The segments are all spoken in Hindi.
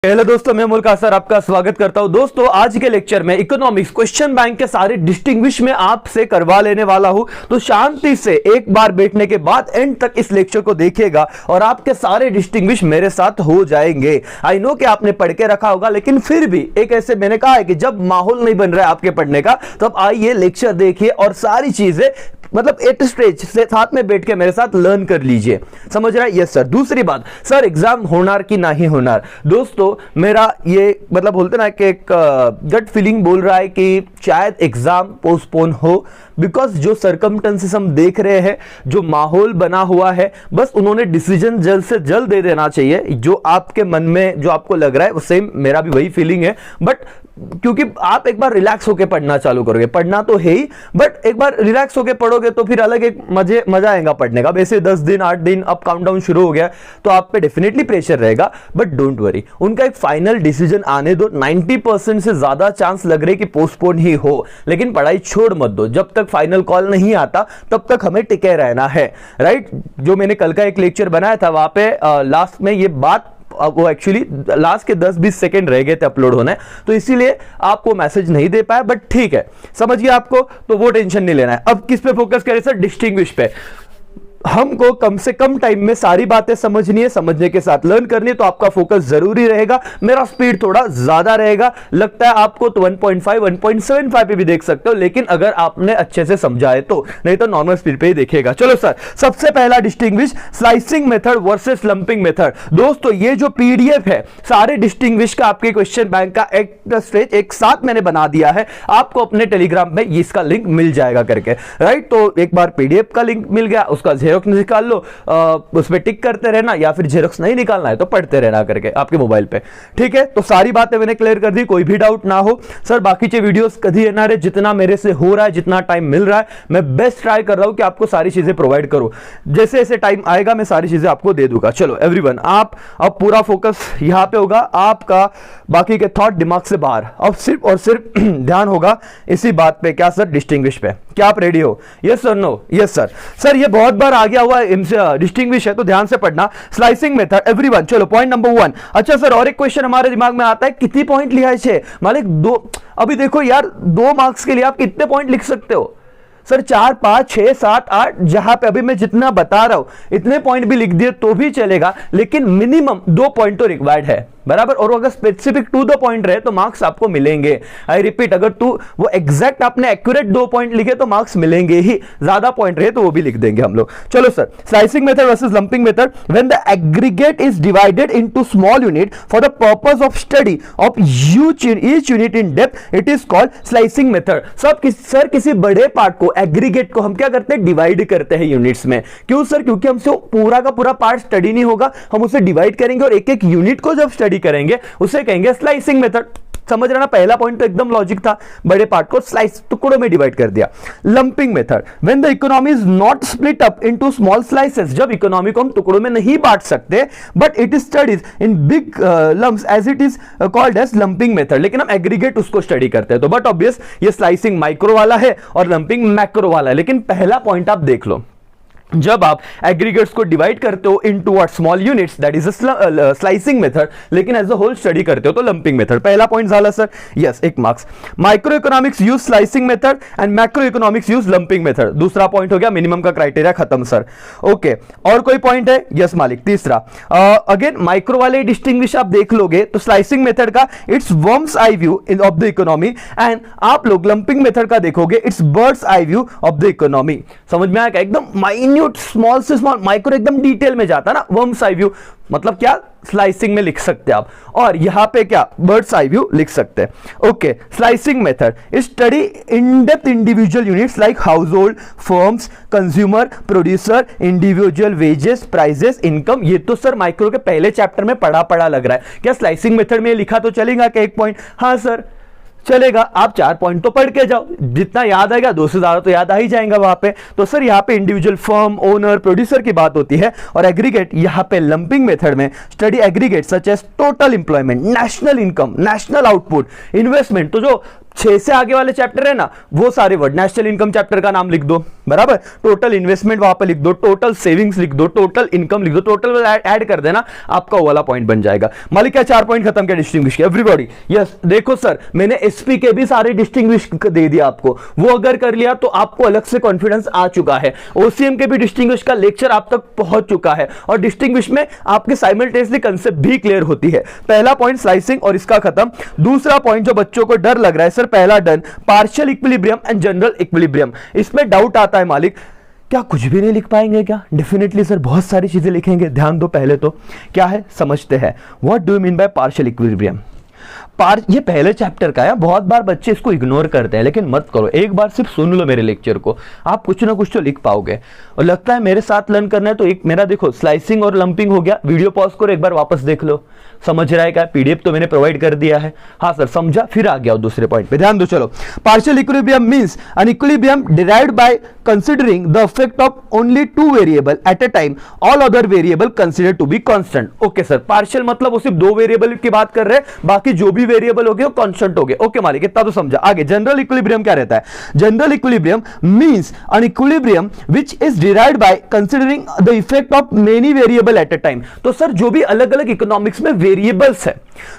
हेलो दोस्तों, मैं मुल्क सर आपका स्वागत करता हूं। दोस्तों, आज के लेक्चर में इकोनॉमिक्स क्वेश्चन बैंक के सारे डिस्टिंग्विश में आपसे करवा लेने वाला हूं, तो शांति से एक बार बैठने के बाद एंड तक इस लेक्चर को देखिएगा और आपके सारे डिस्टिंग्विश मेरे साथ हो जाएंगे। आई नो कि आपने पढ़ के रखा होगा, लेकिन फिर भी एक ऐसे मैंने कहा है कि जब माहौल नहीं बन रहा है आपके पढ़ने का, तब आइए लेक्चर देखिए और सारी चीजें मतलब एट स्टेज से साथ में बैठ के मेरे साथ लर्न कर लीजिए। समझ रहा है? Yes sir. दूसरी बात, सर एग्जाम होनार की नहीं होनार, दोस्तों मेरा ये मतलब बोलते ना कि एक गट फीलिंग बोल रहा है कि शायद एग्जाम पोस्टपोन हो, बिकॉज जो सर्कमस्टेंसेस हम देख रहे हैं, जो माहौल बना हुआ है, बस उन्होंने डिसीजन जल्द से जल्द दे देना चाहिए। जो आपके मन में जो आपको लग रहा है वो सेम मेरा भी वही फीलिंग है, बट क्योंकि आप एक बार रिलैक्स होकर पढ़ना चालू करोगे, पढ़ना तो है ही, बट एक बार रिलैक्स होकर पढ़ोगे तो फिर अलग एक मजा आएगा पढ़ने का। वैसे 10 दिन 8 दिन अब काउंटडाउन शुरू हो गया तो आप पे डेफिनेटली प्रेशर रहेगा, बट डोंट वरी, उनका एक फाइनल डिसीजन आने दो। 90% से ज्यादा चांस लग रहे कि पोस्टपोन ही हो, लेकिन पढ़ाई छोड़ मत दो। जब तक फाइनल कॉल नहीं आता तब तक हमें टिके रहना है, राइट। जो मैंने कल का एक लेक्चर बनाया था वहां पे लास्ट में ये बात, वो एक्चुअली लास्ट के 10-20 सेकेंड रह गए थे अपलोड होने, तो इसीलिए आपको मैसेज नहीं दे पाया, बट ठीक है, समझिए आपको, तो वो टेंशन नहीं लेना है। अब किस पे फोकस करें सर? डिस्टिंग्विश पे। हमको कम से कम टाइम में सारी बातें समझनी है, समझने के साथ लर्न करनी है, तो आपका फोकस जरूरी रहेगा। मेरा स्पीड थोड़ा ज्यादा रहेगा, लगता है आपको तो 1.5 1.75 पे भी देख सकते हो, लेकिन अगर आपने अच्छे से समझा है तो, नहीं तो नॉर्मल स्पीड पे ही देखिएगा। चलो सर, सबसे पहला distinguish slicing method versus lumping method. दोस्तों ये जो पीडीएफ है सारे डिस्टिंग्विश का आपके क्वेश्चन बैंक का एक साथ मैंने बना दिया है, आपको अपने टेलीग्राम में इसका लिंक मिल जाएगा करके, राइट। तो एक बार पीडीएफ का लिंक मिल गया, उसका जेरोक्स निकाल लो, उस पे टिक करते रहना, या फिर जेरोक्स नहीं निकालना है तो पढ़ते रहना करके आपके मोबाइल पे, ठीक है। तो सारी बातें मैंने क्लियर कर दी, कोई भी डाउट ना हो। सर बाकी वीडियोस कभी येणार है, जितना मेरे से हो रहा है, जितना टाइम मिल रहा है, मैं बेस्ट ट्राई कर रहा हूं कि आपको सारी चीजें प्रोवाइड करूं। जैसे जैसे टाइम आएगा मैं सारी चीजें आपको दे दूंगा। चलो एवरीवन, आप अब पूरा फोकस यहां पे होगा, आपका बाकी के थॉट दिमाग से बाहर, अब सिर्फ और सिर्फ ध्यान होगा इसी बात पे। क्या सर? डिस्टिंग्विश पे। क्या आप रेडी हो? Yes sir? No? Yes sir. Sir ये बहुत बार आ गया हुआ डिस्टिंग्विश है, तो ध्यान से पढ़ना। Slicing method everyone. चलो पॉइंट नंबर 1। अच्छा सर, और एक क्वेश्चन हमारे दिमाग में आता है, कितनी पॉइंट लिया है? मालिक 2। अभी देखो यार, 2 मार्क्स के लिए आप कितने पॉइंट लिख सकते हो सर? 4 5 6 7 8, जहां पे अभी मैं जितना बता रहा हूं इतने पॉइंट भी लिख दिए तो भी चलेगा, लेकिन मिनिमम 2 पॉइंट तो रिक्वायर्ड है, बराबर। और अगर स्पेसिफिक टू द पॉइंट रहे तो मार्क्स आपको मिलेंगे। आई रिपीट, अगर वो एग्जैक्ट आपने एक्यूरेट 2 पॉइंट लिखे तो मार्क्स मिलेंगे ही, ज्यादा पॉइंट रहे तो वो भी लिख देंगे हम लोग। चलो sir, slicing method versus lumping method. When the aggregate is divided into small unit for the purpose of study of each unit in depth, it is called slicing method. Sir किसी बड़े पार्ट को, एग्रीगेट को हम क्या करते हैं? डिवाइड करते हैं यूनिट्स में। क्यों सर? क्योंकि हमसे पूरा का पूरा पार्ट स्टडी नहीं होगा, हम उसे डिवाइड करेंगे और एक एक यूनिट को जब स्टडी करेंगे उसे कहेंगे स्लाइसिंग मेथड। समझ रहे ना? पहला पॉइंट तो एकदम लॉजिक था, बड़े पार्ट को स्लाइस टुकड़ों में डिवाइड कर दिया। Lumping method, when the economy is not split up into small slices, जब इकोनॉमी को हम टुकड़ों में नहीं बांट सकते, but it is studies in big lumps as it is called as lumping method, लेकिन हम एग्रीगेट उसको स्टडी करते हैं। तो बट ऑब्वियस ये स्लाइसिंग माइक्रो वाला है और लंपिंग मैक्रो वाला है, लेकिन पहला पॉइंट आप देख लो, जब आप एग्रीगेट्स को डिवाइड करते हो into what small units, that is slicing method, लेकिन एज अ होल स्टडी करते हो तो लंपिंग मेथड। पहला पॉइंट झाला sir, yes, 1 marks. Micro economics use slicing method and macro economics use lumping method. दूसरा पॉइंट हो गया, मिनिमम का क्राइटेरिया खत्म सर। ओके, और कोई पॉइंट है? यस मालिक। तीसरा, अगेन माइक्रो वाले डिस्टिंग्विश आप देख लोगे तो स्लाइसिंग मेथड का it's worms eye view of the economy, and आप लोग लंपिंग मेथड का देखोगे it's birds eye view of the economy. समझ में आएगा? एकदम माइन्यूट, स्मॉल से स्मॉल, माइक्रो एकदम डिटेल में जाता ना, वर्म्स आई व्यू मतलब क्या? स्लाइसिंग में लिख सकते हैं आप, और यहां पे क्या? बर्ड्स आई व्यू लिख सकते हैं। ओके, slicing method study in depth individual units like household, firms, consumer, producer, individual wages, prices, income. ये तो सर माइक्रो के पहले चैप्टर में पढ़ा लग रहा है। क्या स्लाइसिंग मेथड में लिखा तो चलेगा क्या 1 पॉइंट? हाँ सर चलेगा, आप 4 पॉइंट तो पढ़ के जाओ, जितना याद आएगा 2 से ज्यादा तो याद आ ही जाएगा वहां पे। तो सर यहाँ पे इंडिविजुअल, फर्म, ओनर, प्रोड्यूसर की बात होती है, और एग्रीगेट यहाँ पे लंपिंग मेथड में study aggregate such as total employment, national income, national output, investment. तो जो 6 से आगे वाले चैप्टर है ना, वो सारे वर्ड, नेशनल इनकम चैप्टर का नाम लिख दो, बराबर, टोटल इन्वेस्टमेंट वहां पर लिख दो, टोटल सेविंग्स लिख दो, टोटल इनकम लिख दो, टोटल ऐड कर देना, आपका वो वाला पॉइंट बन जाएगा। मालिक क्या 4 पॉइंट खत्म किया डिस्टिंग्विश के, एवरीबॉडी यस। देखो सर मैंने एसपी के भी सारे डिस्टिंग्विश दे दिया आपको, वो अगर कर लिया तो आपको अलग से कॉन्फिडेंस आ चुका है। ओसीएम के भी डिस्टिंग्विश का लेक्चर आप तक पहुंच चुका है और डिस्टिंग्विश में आपके साइमल्टेनियसली कांसेप्ट भी क्लियर होती है। पहला पॉइंट स्लाइसिंग और इसका खत्म। दूसरा पॉइंट जो बच्चों को डर लग रहा है सर, पहला done, partial equilibrium and general equilibrium. इसमें डाउट आता है मालिक क्या कुछ भी नहीं लिख पाएंगे क्या? डेफिनेटली सर बहुत सारी चीजें लिखेंगे, ध्यान दो पहले तो क्या है समझते हैं। What do you mean by partial equilibrium? ये पहले चैप्टर का है, बहुत बार बच्चे इसको इग्नोर करते हैं, लेकिन मत करो, एक बार सिर्फ सुन लो मेरे लेक्चर को, आप कुछ ना कुछ तो लिख पाओगे। और लगता है मेरे साथ लर्न करना है तो एक मेरा देखो स्लाइसिंग और लंपिंग हो गया, वीडियो पॉज करो एक बार वापस देख लो, समझ रहा है क्या? पीडीएफ तो मैंने प्रोवाइड कर दिया है। हाँ सर समझा, फिर आ गया दूसरे पॉइंट पे, ध्यान दो। चलो, partial equilibrium means an equilibrium derived by considering the effect of only 2 variable at a time, all other variable consider to be constant. Okay sir, partial मतलब वो सिर्फ 2 वेरिएबल की बात कर रहे हैं, बाकी जो भी वेरिएबल हो गए वो कांस्टेंट हो गए। ओके मालिक, इतना तो समझा। आगे जनरल इक्विलिब्रियम क्या रहता है? General equilibrium means an equilibrium which is derived by considering the effect of many variable at a time. तो सर जो भी अलग अलग इकोनॉमिक्स में वेरिएबल्स है,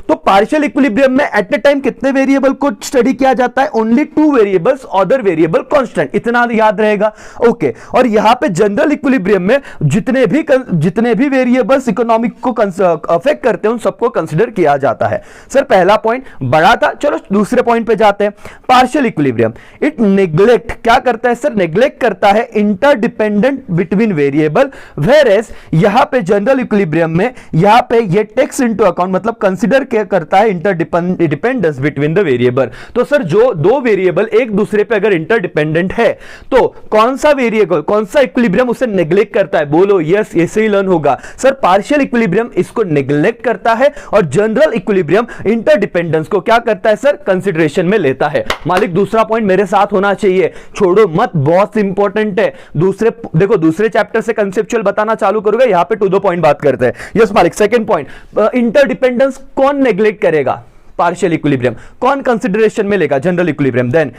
तो पार्शियल इक्विलिब्रियम में एट अ टाइम कितने वेरिएबल को स्टडी किया जाता है? Only 2 variables, other variable constant, इतना याद रहेगा। ओके, और यहां पे जनरल इक्विलिब्रियम में जितने भी वेरिएबल्स इकोनॉमिक को अफेक्ट करते हैं उन सबको कंसीडर किया जाता है। सर पहला पॉइंट बड़ा था, चलो दूसरे पॉइंट पे जाते हैं। पार्शियल इक्विलिब्रियम इट नेग्लेक्ट, क्या करता है सर? नेग्लेक्ट करता है interdependent between variable, whereas यहां पे जनरल इक्विलिब्रियम में यहां पे ये टेक्स इनटू अकाउंट, मतलब कंसीडर क्या करता है? Interdependence between the variable. तो सर जो 2 वेरिएबल एक दूसरे पे अगर इंटरडिपेंडेंट है तो कौन सा वेरिएबल, कौन सा इक्विलिब्रियम उसे नेग्लेक्ट करता है? बोलो यस, ऐसे ही लर्न होगा सर। पार्शियल इक्विलिब्रियम इसको नेग्लेक्ट करता है और जनरल इक्विलिब्रियम इंटरडिपेंडेंस को क्या करता है सर? कंसीडरेशन में लेता है। मालिक दूसरा पॉइंट मेरे साथ होना चाहिए, छोड़ो मत, बहुत इंपॉर्टेंट है। देखो दूसरे चैप्टर से कंसेप्चुअल बताना चालू करोगे, यहां पे टू द पॉइंट बात करते हैं। यस मालिक, सेकंड पॉइंट, इंटरडिपेंडेंस कौन नेग्लेक्ट करेगा? Partial equilibrium. कौन कंसीडरेशन में लेगा? General equilibrium. Then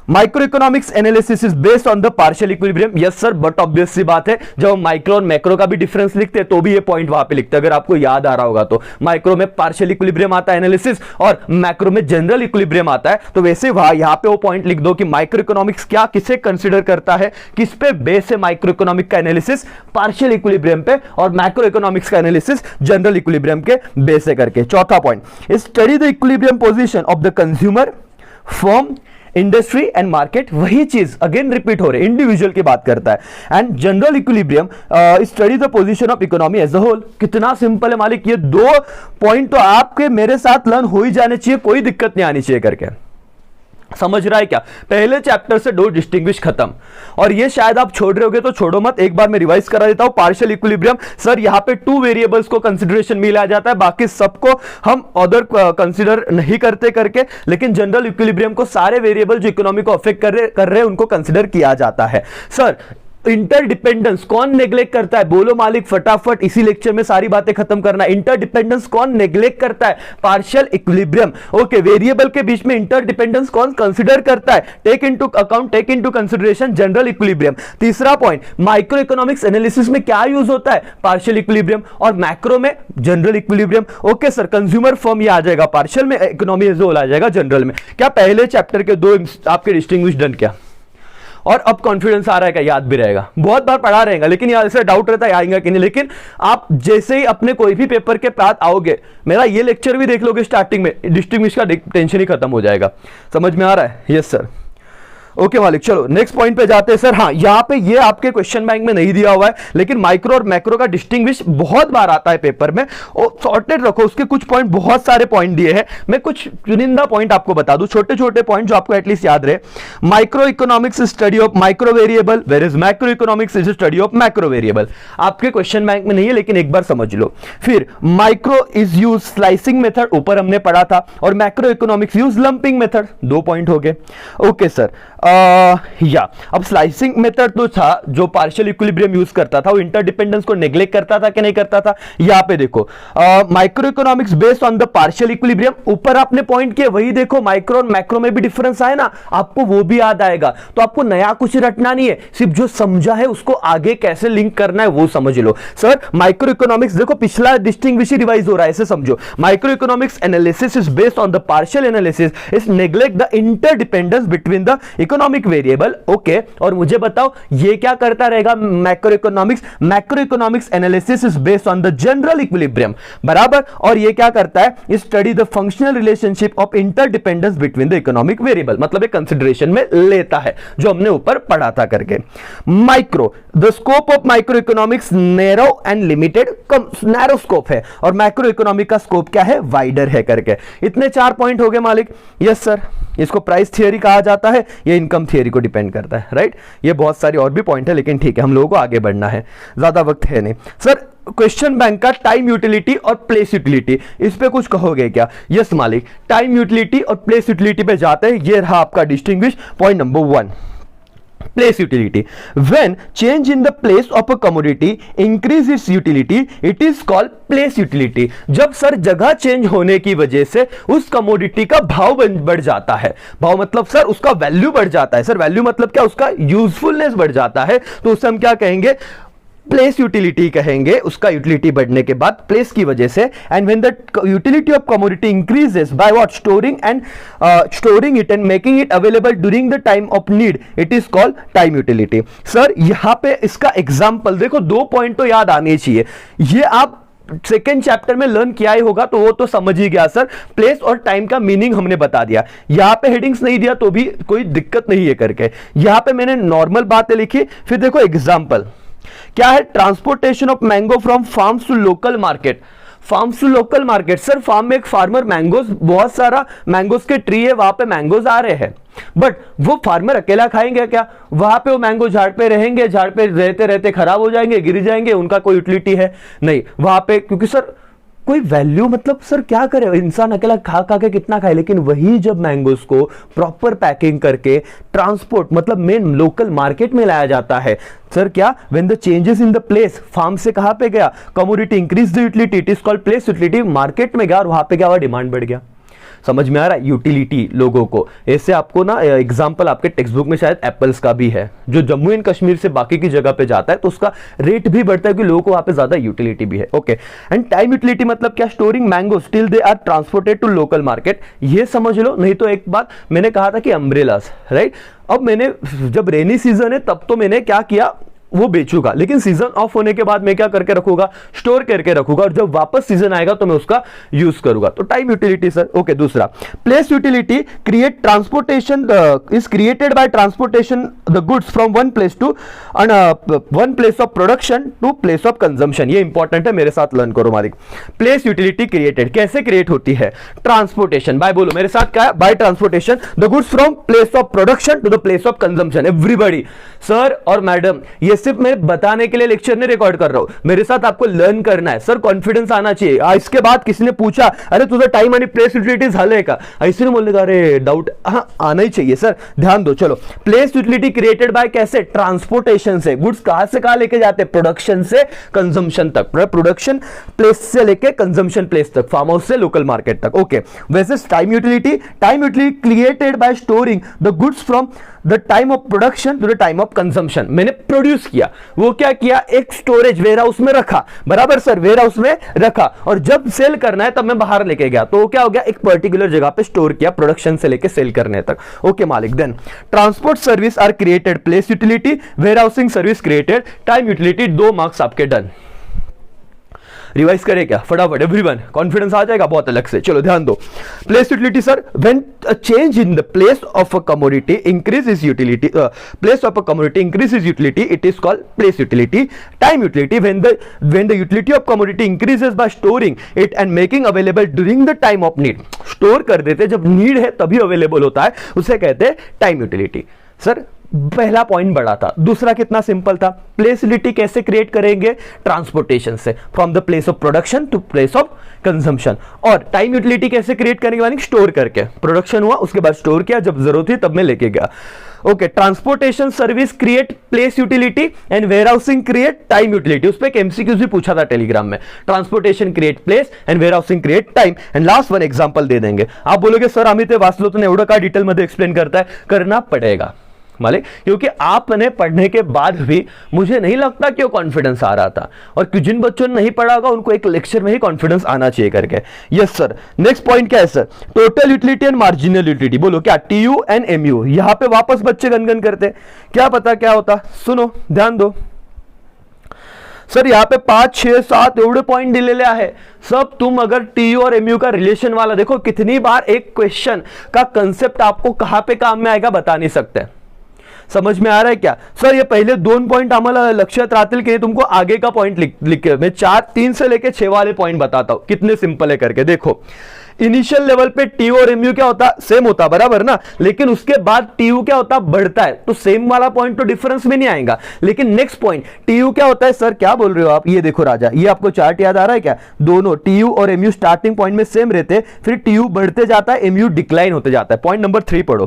microeconomics analysis is based on the partial equilibrium. Yes sir, but obvious सी बात है, जब माइक्रो और मैक्रो का भी डिफरेंस लिखते हैं तो भी ये पॉइंट वहां पे लिखते हैं, अगर आपको याद आ रहा होगा तो। माइक्रो में पार्शियल इक्विलिब्रियम आता है एनालिसिस और मैक्रो में जनरल इक्विलिब्रियम आता है, तो वैसे वहां यहां पे वो पॉइंट लिख दो कि माइक्रो इकोनॉमिक्स क्या किसे कंसीडर करता है, किस पे बेस है माइक्रो इकोनॉमिक का एनालिसिस? पार्शियल इक्विलिब्रियम पे, और मैक्रो इकोनॉमिक्स का एनालिसिस जनरल इक्विलिब्रियम के बेस से करके। चौथा point, study the equilibrium position of the consumer, firm, industry and market. वही चीज अगेन रिपीट हो रही है, इंडिविजुअल की बात करता है। And general equilibrium study the position of economy as a whole. कितना सिंपल है मालिक, ये 2 पॉइंट तो आपके मेरे साथ लर्न हो ही जाने चाहिए, कोई दिक्कत नहीं आनी चाहिए करके। समझ रहा है क्या? पहले चैप्टर से 2 डिस्टिंग्विश खत्म, और ये शायद आप छोड़ रहे होगे तो छोड़ो मत, एक बार मैं रिवाइज करा देता हूं। पार्शियल इक्विलिब्रियम सर यहां पे 2 वेरिएबल्स को कंसीडरेशन में लिया जाता है, बाकी सबको हम अदर कंसीडर नहीं करते करके, लेकिन जनरल इक्विलिब्रियम को सारे वेरिएबल जो इकोनॉमी को अफेक्ट कर रहे हैं उनको कंसीडर किया जाता है। सर इंटरडिपेंडेंस कौन नेग्लेक्ट करता है? बोलो मालिक फटाफट, इसी लेक्चर में सारी बातें खत्म करना। इंटरडिपेंडेंस कौन नेग्लेक्ट करता है? Partial equilibrium. ओके, वेरिएबल के बीच में इंटरडिपेंडेंस कौन कंसीडर करता है? Take into account, take into consideration general equilibrium. तीसरा पॉइंट, माइक्रो इकोनॉमिक्स एनालिसिस में क्या यूज होता है? पार्शियल इक्विलिब्रियम, और मैक्रो में general equilibrium. Okay sir, consumer firm ये आ जाएगा पार्शियल में, इकोनॉमी एज अ होल आ जाएगा जनरल में। क्या पहले चैप्टर के 2 आपके डिस्टिंग्विश डन? क्या और अब कॉन्फिडेंस आ रहा है क्या? याद भी रहेगा, बहुत बार पढ़ा रहेगा, लेकिन यार ऐसा डाउट रहता है आएगा कि नहीं। लेकिन आप जैसे ही अपने कोई भी पेपर के पास आओगे, मेरा ये लेक्चर भी देख लोगे स्टार्टिंग में, डिस्टिंग्विश का टेंशन ही खत्म हो जाएगा। समझ में आ रहा है? Yes sir. ओके मालिक, चलो नेक्स्ट पॉइंट पे जाते हैं सर। हाँ, यहाँ पे ये आपके क्वेश्चन बैंक में नहीं दिया हुआ है, लेकिन माइक्रो और मैक्रो का डिस्टिंग्विश बहुत बार आता है पेपर में, और सॉर्टेड रखो, उसके कुछ पॉइंट, बहुत सारे पॉइंट दिए हैं, मैं कुछ चुनिंदा पॉइंट आपको बता दूं, छोटे छोटे पॉइंट जो आपको एटलीस्ट याद रहे। Micro economics study of micro variable, whereas macro economics is study of macro variable. आपके क्वेश्चन बैंक में नहीं है, लेकिन एक बार समझ लो। फिर micro is use slicing method, ऊपर हमने पढ़ा था, और macro economics use lumping method. 2 point हो गए। ओके सर, या अब स्लाइसिंग मेथड तो था जो पार्शियल इक्विलिब्रियम यूज करता था, वो इंटरडिपेंडेंस को नेग्लेक्ट करता था कि नहीं करता था। यहां पे देखो micro economics based on the partial equilibrium, ऊपर आपने पॉइंट किया वही देखो, माइक्रो और मैक्रो में भी डिफरेंस आए ना, आपको वो भी याद आएगा। तो आपको नया कुछ रटना नहीं है, सिर्फ जो समझा है उसको आगे कैसे लिंक करना है वो समझ लो। सर माइक्रो इकोनॉमिक्स देखो पिछला डिस्टिंग्विश रिवाइज हो रहा है, ऐसे समझो, micro economics analysis is based on the partial analysis is neglect the interdependence between the economic variable. Okay, और मुझे बताओ ये क्या करता रहेगा macro economics? Macro economics analysis is based on the general equilibrium, बराबर। और ये क्या करता है? Study the functional relationship of interdependence between the economic variable, मतलब एक कंसिडरेशन में लेता है जो हमने ऊपर पढ़ा था करके। Micro, the scope of micro economics narrow and limited, narrow scope है, और मैक्रो इकोनॉमिक का स्कोप क्या है? वाइडर है करके। इतने 4 पॉइंट हो गए मालिक। यस सर, इसको प्राइस थियरी कहा जाता है, ये इनकम थियरी को डिपेंड करता है, राइट। ये बहुत सारी और भी पॉइंट है, लेकिन ठीक है हम लोगों को आगे बढ़ना है, ज्यादा वक्त है नहीं। सर क्वेश्चन बैंक का टाइम यूटिलिटी और प्लेस यूटिलिटी, इस पे कुछ कहोगे क्या? यस मालिक, टाइम यूटिलिटी और प्लेस यूटिलिटी पे जाते हैं। ये रहा आपका distinguish point number 1, place utility. When change in the place of a commodity increase its utility, it is called place utility. जब सर जगह चेंज होने की वजह से उस कमोडिटी का भाव बढ़ जाता है, भाव मतलब सर उसका वैल्यू बढ़ जाता है। सर वैल्यू मतलब क्या? उसका यूजफुलनेस बढ़ जाता है, तो उसे हम क्या कहेंगे? प्लेस यूटिलिटी कहेंगे। उसका यूटिलिटी बढ़ने के बाद प्लेस की वजह से, and when the utility of commodity increases by what? Storing it and making it available during the time of need, it is called time utility. Sir यहां पे इसका एग्जांपल देखो, 2 पॉइंट तो याद आने चाहिए। ये आप सेकेंड चैप्टर में लर्न किया ही होगा, तो वो तो समझ ही गया सर। प्लेस और टाइम का मीनिंग हमने बता दिया, यहां पे हेडिंग्स नहीं दिया तो भी कोई दिक्कत नहीं है करके। यहां पे मैंने नॉर्मल बातें लिखी, फिर देखो एग्जांपल क्या है? Transportation of mango from farms to local market. Farms to local market, sir farm में एक फार्मर मैंगोज, बहुत सारा मैंगोज के ट्री है, वहां पे मैंगोज आ रहे हैं, बट वो फार्मर अकेला खाएंगे क्या? वहां पे वो मैंगो झाड़ पे रहेंगे, झाड़ पे रहते रहते खराब हो जाएंगे, गिर जाएंगे, उनका कोई यूटिलिटी है नहीं वहां पे, क्योंकि सर कोई वैल्यू, मतलब सर क्या करे, इंसान अकेला खा खा के कितना खाए। लेकिन वही जब मैंगोज को प्रॉपर पैकिंग करके ट्रांसपोर्ट मतलब मेन लोकल मार्केट में लाया जाता है, सर क्या? When the changes in the place, farm से कहां पे गया? Commodity increase the utility, it is called place utility. Market में गया और वहां पे क्या हुआ? डिमांड बढ़ गया। समझ में आ रहा है? यूटिलिटी लोगों को ऐसे आपको ना एग्जांपल आपके टेक्स्ट बुक में शायद एप्पल्स का भी है, जो जम्मू एंड कश्मीर से बाकी की जगह पे जाता है तो उसका रेट भी बढ़ता है, कि लोगों को वहां पे ज्यादा यूटिलिटी भी है। ओके, एंड टाइम यूटिलिटी मतलब क्या? Storing mangoes till they are transported to local market. ये समझ लो, नहीं तो एक बात मैंने कहा था कि अम्ब्रेलास, राइट। अब मैंने जब रेनी सीजन है तब तो मैंने क्या किया, वो बेचूंगा, लेकिन सीजन ऑफ होने के बाद मैं क्या करके रखूंगा? स्टोर करके रखूंगा, और जब वापस सीजन आएगा तो मैं उसका यूज करूंगा। तो टाइम यूटिलिटी सर। ओके, दूसरा place utility, create transportation is created by transportation the goods from one place to one place of production to place of consumption. ये इंपॉर्टेंट है, मेरे साथ लर्न करो मालिक। प्लेस यूटिलिटी क्रिएटेड कैसे क्रिएट होती है? ट्रांसपोर्टेशन बाय, बोलो मेरे साथ क्या है? By transportation the goods from place of production to the place of consumption. Everybody sir और मैडम, ये सिर्फ मैं बताने के लिए लेक्चर नहीं रिकॉर्ड कर रहा हूं, मेरे साथ आपको लर्न करना है। सर कॉन्फिडेंस आना चाहिए। इसके बाद किसी ने पूछा अरे तुझा टाइम आणि प्लेस यूटिलिटी झाले का, ऐसे नहीं बोलने का, अरे डाउट आना ही चाहिए सर, ध्यान दो। चलो, प्लेस यूटिलिटी क्रिएटेड बाय कैसे? ट्रांसपोर्टेशन से। गुड्स कहां से कहां लेके जाते? प्रोडक्शन से कंजम्पशन तक, प्रोडक्शन प्लेस से लेके कंजम्पशन प्लेस तक, फार्म हाउस से लोकल मार्केट तक। ओके, वैसे time utility created by storing the goods from the time of production to the time of consumption. मैंने प्रोड्यूस किया, वो क्या किया? एक स्टोरेज वेयर हाउस में रखा, बराबर सर, वेयर हाउस में रखा, और जब सेल करना है तब मैं बाहर लेके गया, तो क्या हो गया? एक पर्टिकुलर जगह पे स्टोर किया, प्रोडक्शन से लेके सेल करने तक। ओके मालिक, then transport service are created, place utility, warehousing service created, time utility. 2 marks आपके डन। रिवाइज करें क्या फटाफट एवरीवन? कॉन्फिडेंस आ जाएगा बहुत अलग से। चलो ध्यान दो। Place utility sir, when a change in the place of a commodity increases utility, place of a commodity increases utility, it is called place utility. Time utility, when the utility of commodity increases by storing it and making available during the time of need. Store कर देते, जब नीड है तभी अवेलेबल होता है, उसे कहते हैं टाइम यूटिलिटी। सर पहला पॉइंट बड़ा था, दूसरा कितना सिंपल था, प्लेस यूटिलिटी कैसे क्रिएट करेंगे, ट्रांसपोर्टेशन से, from the place of production to place of consumption. और टाइम यूटिलिटी कैसे क्रिएट करेंगे, यानी स्टोर करके, प्रोडक्शन हुआ उसके बाद स्टोर किया, जब जरूरत हुई तब मैं लेके गया। Okay, transportation service create place utility and warehousing create time utility. उस पर एक एमसीक्यूज भी पूछा था टेलीग्राम में, transportation create place and warehousing create time. And last one example दे देंगे। आप बोलोगे सर अमित वासलोतन एवढं का डिटेल मध्ये एक्सप्लेन करता है, करना पड़ेगा मालिक, क्योंकि आपने पढ़ने के बाद भी मुझे नहीं लगता कि वो कॉन्फिडेंस आ रहा था, और जिन बच्चों ने नहीं पढ़ा होगा उनको एक लेक्चर में ही कॉन्फिडेंस आना चाहिए करके। यस सर, नेक्स्ट पॉइंट क्या है sir, total utility and marginal utility. बोलो क्या, टीयू एंड एमयू। यहां पे वापस बच्चे गनगन करते, क्या पता क्या होता, सुनो ध्यान दो सर, यहां पे 5 6 7 एवढे पॉइंट दिलेले आहे सब। तुम अगर टीयू और एमयू का रिलेशन वाला देखो, कितनी बार एक क्वेश्चन का कंसेप्ट आपको कहां पे काम में आएगा बता नहीं सकते। समझ में आ रहा है क्या सर? ये पहले 2 पॉइंट आम्हाला लक्षात राहतील की तुमको आगे का पॉइंट लिख के मैं 3 से लेके 6 वाले पॉइंट बताता हूं, कितने सिंपल है करके। देखो इनिशियल लेवल पे टीयू और एमयू क्या होता, सेम होता, बराबर ना, लेकिन उसके बाद टीयू क्या होता, बढ़ता है, तो सेम वाला पॉइंट तो डिफरेंस में नहीं आएगा। लेकिन नेक्स्ट पॉइंट टीयू क्या होता है, सर क्या बोल रहे हो आप, ये देखो राजा, ये आपको चार्ट याद आ रहा है क्या, दोनों टीयू और एमयू स्टार्टिंग पॉइंट में सेम रहते, फिर टीयू बढ़ते जाता है, एमयू डिक्लाइन होते जाता है। पॉइंट नंबर 3 पढ़ो,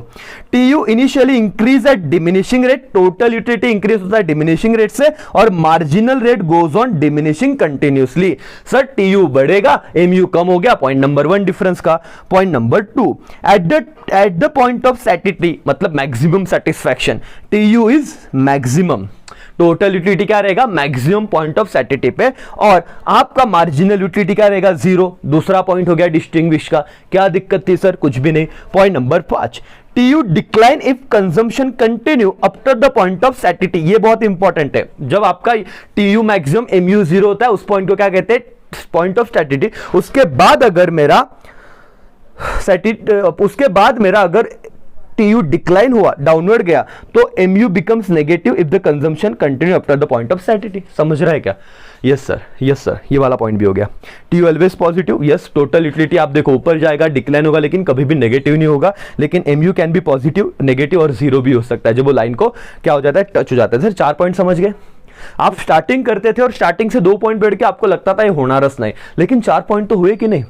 TU initially increase at diminishing rate, total utility increase होता है डिमिनिशिंग रेट से, और marginal rate goes on diminishing continuously. Sir TU बढ़ेगा, एमयू कम हो गया, पॉइंट नंबर 1 डिफरेंस का। Point number 2, at the point of satisfaction, मतलब maximum satisfaction, TU is maximum, total utility क्या रहेगा, मैक्सिमम पॉइंट ऑफ सैटिस्फैक्शन पे, और आपका मार्जिनल यूटिलिटी क्या रहेगा, 0। दूसरा पॉइंट हो गया डिस्टिंग्विश का, क्या दिक्कत थी सर, कुछ भी नहीं। Point number 5, TU decline if consumption continue after the point of satisfaction. ये बहुत इंपॉर्टेंट है, जब आपका टीयू मैक्सिमम एमयू 0 होता है, उस पॉइंट को क्या कहते हैं, पॉइंट ऑफ सैटिस्फैक्शन। उसके बाद अगर मेरा अगर टीयू डिक्लाइन हुआ, डाउनवर्ड गया, तो MU becomes negative if the consumption continue after the point of satisfaction. समझ रहा है क्या? यस सर, यस सर, ये वाला पॉइंट भी हो गया। TU always positive, yes, total utility आप देखो ऊपर जाएगा, डिक्लाइन होगा, लेकिन कभी भी नेगेटिव नहीं होगा। लेकिन MU can be positive, negative और 0 भी हो सकता है, जब वो लाइन को क्या हो जाता है, टच हो जाता है। सर 4 पॉइंट समझ गए? आप स्टार्टिंग करते थे और स्टार्टिंग से 2 पॉइंट बैठ के आपको लगता था ये होना रस नहीं, लेकिन 4 पॉइंट तो हुए कि नहीं?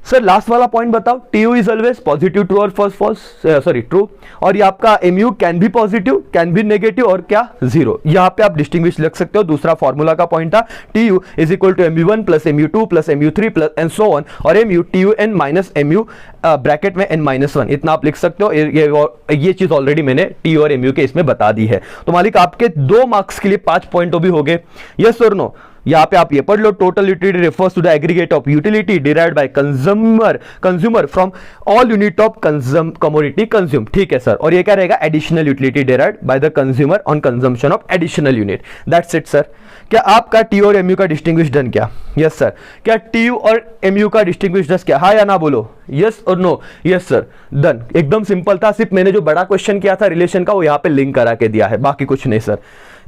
सर लास्ट वाला पॉइंट बताओ, TU is always positive, true और फॉल्स, सॉरी ट्रू, और ये आपका एमयू कैन भी पॉजिटिव, कैन भी नेगेटिव, और क्या 0। यहां पे आप डिस्टिंग्विश लग सकते हो, दूसरा फॉर्मूला का पॉइंट था, TU is equal to MU1 plus MU2 plus MU3 plus and so on, और MU TU n minus MU bracket में n-1, इतना आप लिख सकते हो। ये चीज ऑलरेडी मैंने टीयू और एमयू के इसमें बता दी है। तो मालिक आपके 2 मार्क्स के लिए 5 पॉइंट तो भी हो गए, यस और नो। यहां पे आप ये पढ़ लो, total utility refers to the aggregate of utility derived by consumer from all unit of commodity consume. ठीक है सर, और ये क्या रहेगा, additional utility derived by the consumer on consumption of additional unit. That's it sir. क्या आपका टीयू और एमयू का डिस्टिंग्विश डन क्या? Yes sir. क्या टीयू और एमयू का डिस्टिंग्विश डन क्या, हाँ या ना बोलो, yes or no? Yes sir, done. एकदम सिंपल था, सिर्फ मैंने जो बड़ा क्वेश्चन किया था रिलेशन का, वो यहाँ पे लिंक करा के दिया है, बाकी कुछ नहीं सर।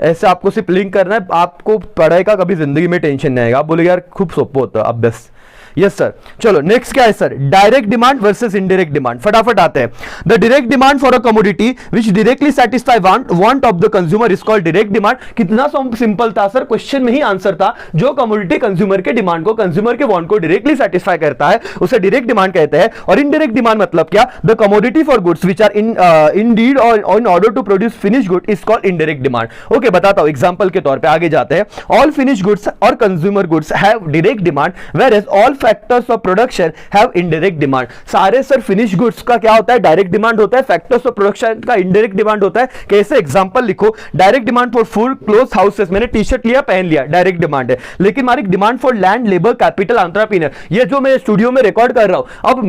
ऐसे आपको सिर्फ लिंक करना है, आपको पढ़ाई का कभी जिंदगी में टेंशन नहीं आएगा। आप बोले यार खूब सोपं होतं अभ्यास। यस सर, चलो नेक्स्ट क्या है sir, direct demand versus indirect demand. फटाफट आते हैं। The direct demand for a commodity which directly satisfy want of the consumer is called direct demand. कितना सिंपल था सर, क्वेश्चन में ही आंसर था। जो कमोडिटी कंज्यूमर के डिमांड को, कंज्यूमर के वांट को डायरेक्टली सैटिस्फाई करता है, उसे डायरेक्ट डिमांड कहते हैं। और इनडायरेक्ट डिमांड मतलब क्या, the commodity for goods which are indeed और in order to produce finish good is called indirect demand. Okay, बताता हूं एग्जांपल के तौर पे, आगे जाते हैं। ऑल फिनिश गुड्स और consumer goods have direct demand, whereas all factors of production have indirect demand. सारे सर फिनिश गुड्स का क्या होता है, डायरेक्ट डिमांड होता है, फैक्टर्स ऑफ प्रोडक्शन का इनडायरेक्ट डिमांड होता है। कैसे, एग्जांपल लिखो, direct demand for food, cloth, houses, मैंने टी शर्ट लिया, पहन लिया, डायरेक्ट डिमांड है। लेकिन हमारी demand for land, labour, capital, entrepreneur, ये जो मैं स्टूडियो में रिकॉर्ड कर रहा हूं, अब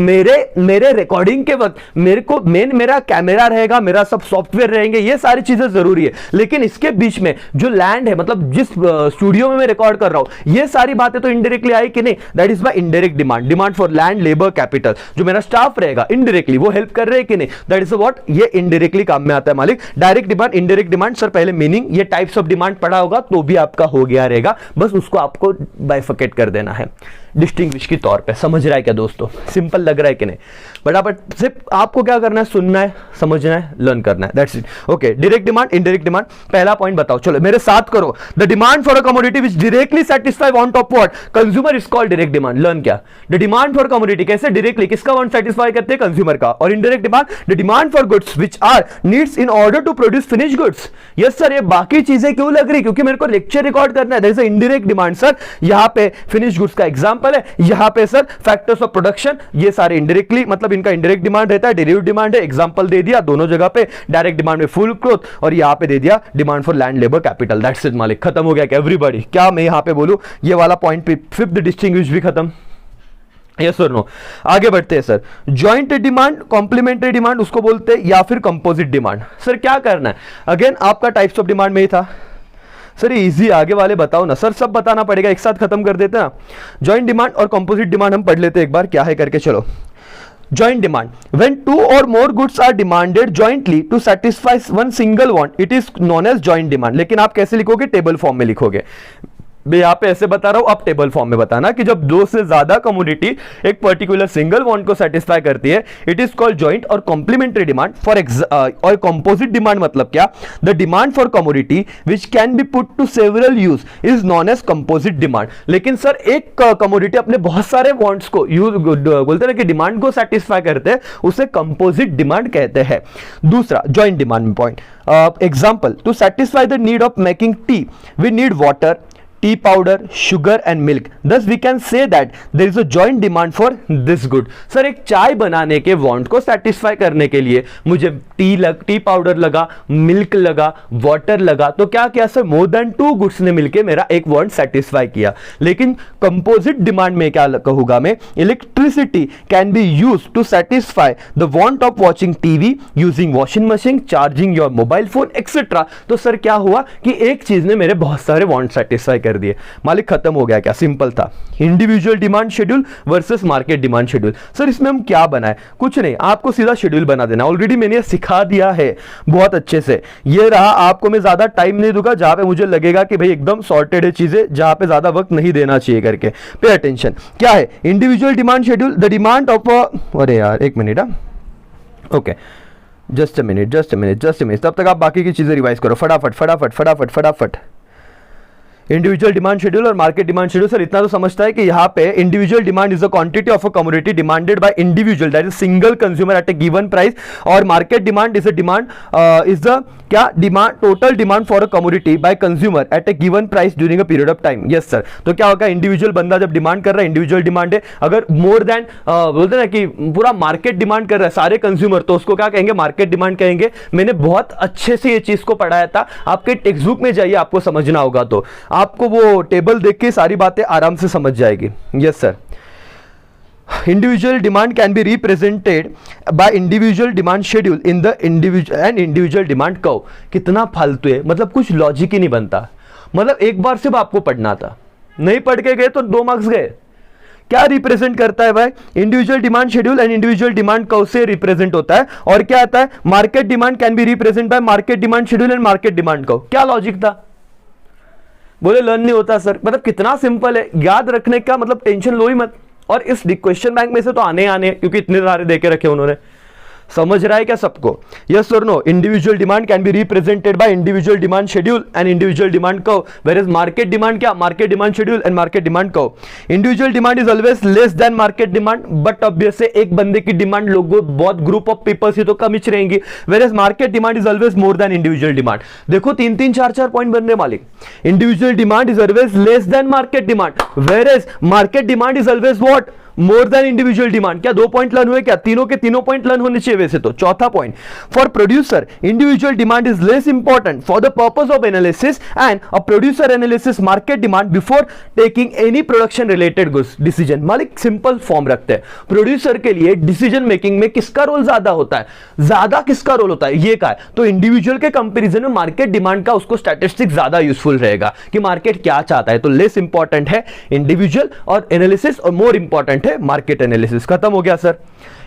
मेरे रिकॉर्डिंग के वक्त मेरे को मेरा कैमरा रहेगा, मेरा सब सॉफ्टवेयर रहेंगे, ये सारी चीजें जरूरी है। लेकिन इसके बीच में जो लैंड है, मतलब जिस स्टूडियो में मैं रिकॉर्ड कर रहा हूं, ये सारी बातें तो इनडायरेक्टली आई कि नहीं, that is my indirect demand. Demand for land, labour, capital, जो मेरा स्टाफ रहेगा इनडायरेक्टली वो हेल्प कर रहे हैं कि नहीं, दैट इज व्हाट, ये इनडायरेक्टली काम में आता है मालिक। Direct demand, indirect demand, sir पहले मीनिंग, ये टाइप्स ऑफ डिमांड पढ़ा होगा तो भी आपका हो गया रहेगा, बस उसको आपको बाइफर्केट कर देना है। डिस्टिंग्विश के तौर पे। समझ रहा है क्या दोस्तों? सिंपल लग रहा है कि नहीं? बट सिर्फ आपको क्या करना है, सुनना है, समझना है, लर्न करना है, that's it. Okay, direct demand, indirect demand, पहला पॉइंट बताओ, चलो मेरे साथ करो। The demand for a commodity which directly satisfy want of what consumer is called direct demand. Learn क्या? द डिमांड फॉर कमोडिटी कैसे डायरेक्टली किसका वांट सैटिस्फाई करते हैं? कंज्यूमर का। और indirect demand the demand for goods which are needs in order to produce finish goods. Yes sir, ये बाकी चीजें क्यों लग रही? क्योंकि मेरे को लेक्चर रिकॉर्ड करना है। That is indirect demand sir. यहां पे फिनिश गुड्स का एग्जांपल है, यहां पे सर फैक्टर्स ऑफ प्रोडक्शन, ये सारे इनडायरेक्टली मतलब इनका इनडायरेक्ट डिमांड रहता है, डेरिवेटिव डिमांड है, एग्जांपल दे दिया दोनों जगह पे। डायरेक्ट डिमांड में फुल ग्रोथ और यहां पे दे दिया demand for land labour capital. That's it मालिक, खत्म हो गया क्या एवरीबॉडी? क्या मैं यहां पे बोलूं ये वाला पॉइंट पे फिफ्थ डिस्टिंग्विश भी खत्म? Yes or no? आगे बढ़ते हैं sir. Joint demand, complementary demand उसको बोलते हैं, या फिर कंपोजिट डिमांड। सर क्या करना है? अगेन आपका टाइप्स ऑफ डिमांड में ही था सर, ये इजी, आगे वाले बताओ ना सर, सब बताना पड़ेगा, एक साथ खत्म कर देते हैं। जॉइंट डिमांड और कंपोजिट डिमांड हम पढ़ लेते हैं एक बार क्या है करके। चलो, joint demand, when two or more goods are demanded jointly to satisfy one single want, it is known as joint demand। लेकिन आप कैसे लिखोगे? टेबल फॉर्म में लिखोगे। मैं यहाँ पे ऐसे बता रहा हूं, आप टेबल फॉर्म में बताना कि जब दो से ज्यादा कमोडिटी एक पर्टिकुलर सिंगल वांट को सेटिस्फाई करती है, इट इज कॉल्ड जॉइंट और कॉम्प्लीमेंट्री डिमांड। फॉर और कंपोजिट डिमांड मतलब क्या? The demand for commodity which can be put to several use is known as composite demand. लेकिन सर एक कमोडिटी अपने बहुत सारे वांट्स को यूज बोलते हैं कि डिमांड को सेटिस्फाई करते हैं, उसे कंपोजिट डिमांड कहते हैं। दूसरा जॉइंट डिमांड में point, example, to satisfy the need of making tea we need water, tea powder, sugar and milk. Thus we can say that there is a joint demand for this good. Sir एक चाय बनाने के वांट को सेटिस्फाई करने के लिए मुझे टी पाउडर लगा, मिल्क लगा, वाटर लगा, तो क्या क्या सर मोर देन 2 गुड्स ने मिलके मेरा एक वांट सेटिस्फाई किया। लेकिन कंपोजिट डिमांड में क्या कहूंगा मैं? Electricity can be used to satisfy the want of watching TV, using washing machine, charging your mobile phone etcetera. तो सर क्या हुआ कि एक चीज ने मेरे बहुत सारे वांट सेटिस्फाई कर दिए। मालिक खत्म हो गया क्या? सिंपल था। Individual demand schedule versus market demand schedule. Sir इसमें हम क्या बनाए? कुछ नहीं, आपको सीधा शेड्यूल बना देना। ऑलरेडी मैंने सिखा दिया है बहुत अच्छे से। ये रहा, आपको मैं ज्यादा टाइम नहीं दूंगा जहां पे मुझे लगेगा कि भाई एकदम सॉर्टेड है चीजें, जहां पे ज्यादा वक्त नहीं देना चाहिए करके। पे अटेंशन, क्या है individual demand schedule? The demand of, अरे यार एक minute, okay just a minute, तब तक आप बाकी की चीजें रिवाइज करो फटाफट। इंडिविजुअल डिमांड शेड्यूल और मार्केट डिमांड शेड्यूल। सर इतना तो समझता है कि यहाँ पे individual demand is the quantity of a commodity demanded by individual, that is single consumer at a given price, और market demand is a demand is the क्या demand, total demand for a commodity by consumer at a given price during a period of time. Yes sir, तो क्या होगा? इंडिविजुअल बंदा जब डिमांड कर रहा है, इंडिविजुअल डिमांड है, अगर मोर देन बोलते हैं ना कि पूरा मार्केट डिमांड कर रहा है सारे कंज्यूमर, तो उसको क्या कहेंगे? मार्केट डिमांड कहेंगे। मैंने बहुत अच्छे से ये चीज को पढ़ाया था, आपके टेक्स्ट बुक में जाइए, आपको समझना होगा तो आपको वो टेबल देख के सारी बातें आराम से समझ जाएगी। Yes sir, individual demand can be represented by individual demand schedule in the individual demand curve। कितना फालतू है, मतलब कुछ लॉजिक ही नहीं बनता। मतलब एक बार सिर्फ आपको पढ़ना था, नहीं पढ़ के गए तो 2 मार्क्स गए। क्या रिप्रेजेंट करता है भाई? Individual demand schedule and individual demand curve से रिप्रेजेंट होता है। और क्या आता है? Market demand can B represent by market demand schedule and market demand curve. क्या लॉजिक था? बोले लर्न नहीं होता सर। मतलब कितना सिंपल है, याद रखने का मतलब टेंशन लो ही मत। और इस क्वेश्चन बैंक में से तो आने क्योंकि इतने सारे देके रखे उन्होंने। समझ रहा है क्या सबको? Yes or no? Individual demand can be represented by individual demand schedule and individual demand curve, whereas market demand क्या? Market demand schedule and market demand curve. Individual demand is always less than market demand, but obvious है एक बंदे की डिमांड लोगों बहुत ग्रुप ऑफ पीपल्स ही तो कम ही रहेंगी, whereas market demand is always more than individual demand. देखो 3-3, 4-4 पॉइंट बन रहे मालिक। Individual demand is always less than market demand, whereas market demand is always what? More than individual demand. क्या 2 पॉइंट लर्न हुए क्या? तीनों के तीनों पॉइंट लर्न होने चाहिए वैसे तो। चौथा point, for producer individual demand is less important for the purpose of analysis and a producer analysis market demand before taking any production related goods decision. मालिक सिंपल फॉर्म रखते हैं। प्रोड्यूसर के लिए डिसीजन मेकिंग में किसका रोल ज्यादा होता है? ज्यादा किसका रोल होता है? ये का है। तो इंडिविजुअल के कंपेरिजन में मार्केट डिमांड का उसको स्टैटिस्टिक्स ज्यादा यूजफुल रहेगा कि मार्केट क्या चाहता है। तो लेस इंपॉर्टेंट है इंडिविजुअल और एनालिसिस, और मोर इंपॉर्टेंट है मार्केट एनालिसिस। खत्म हो गया सर,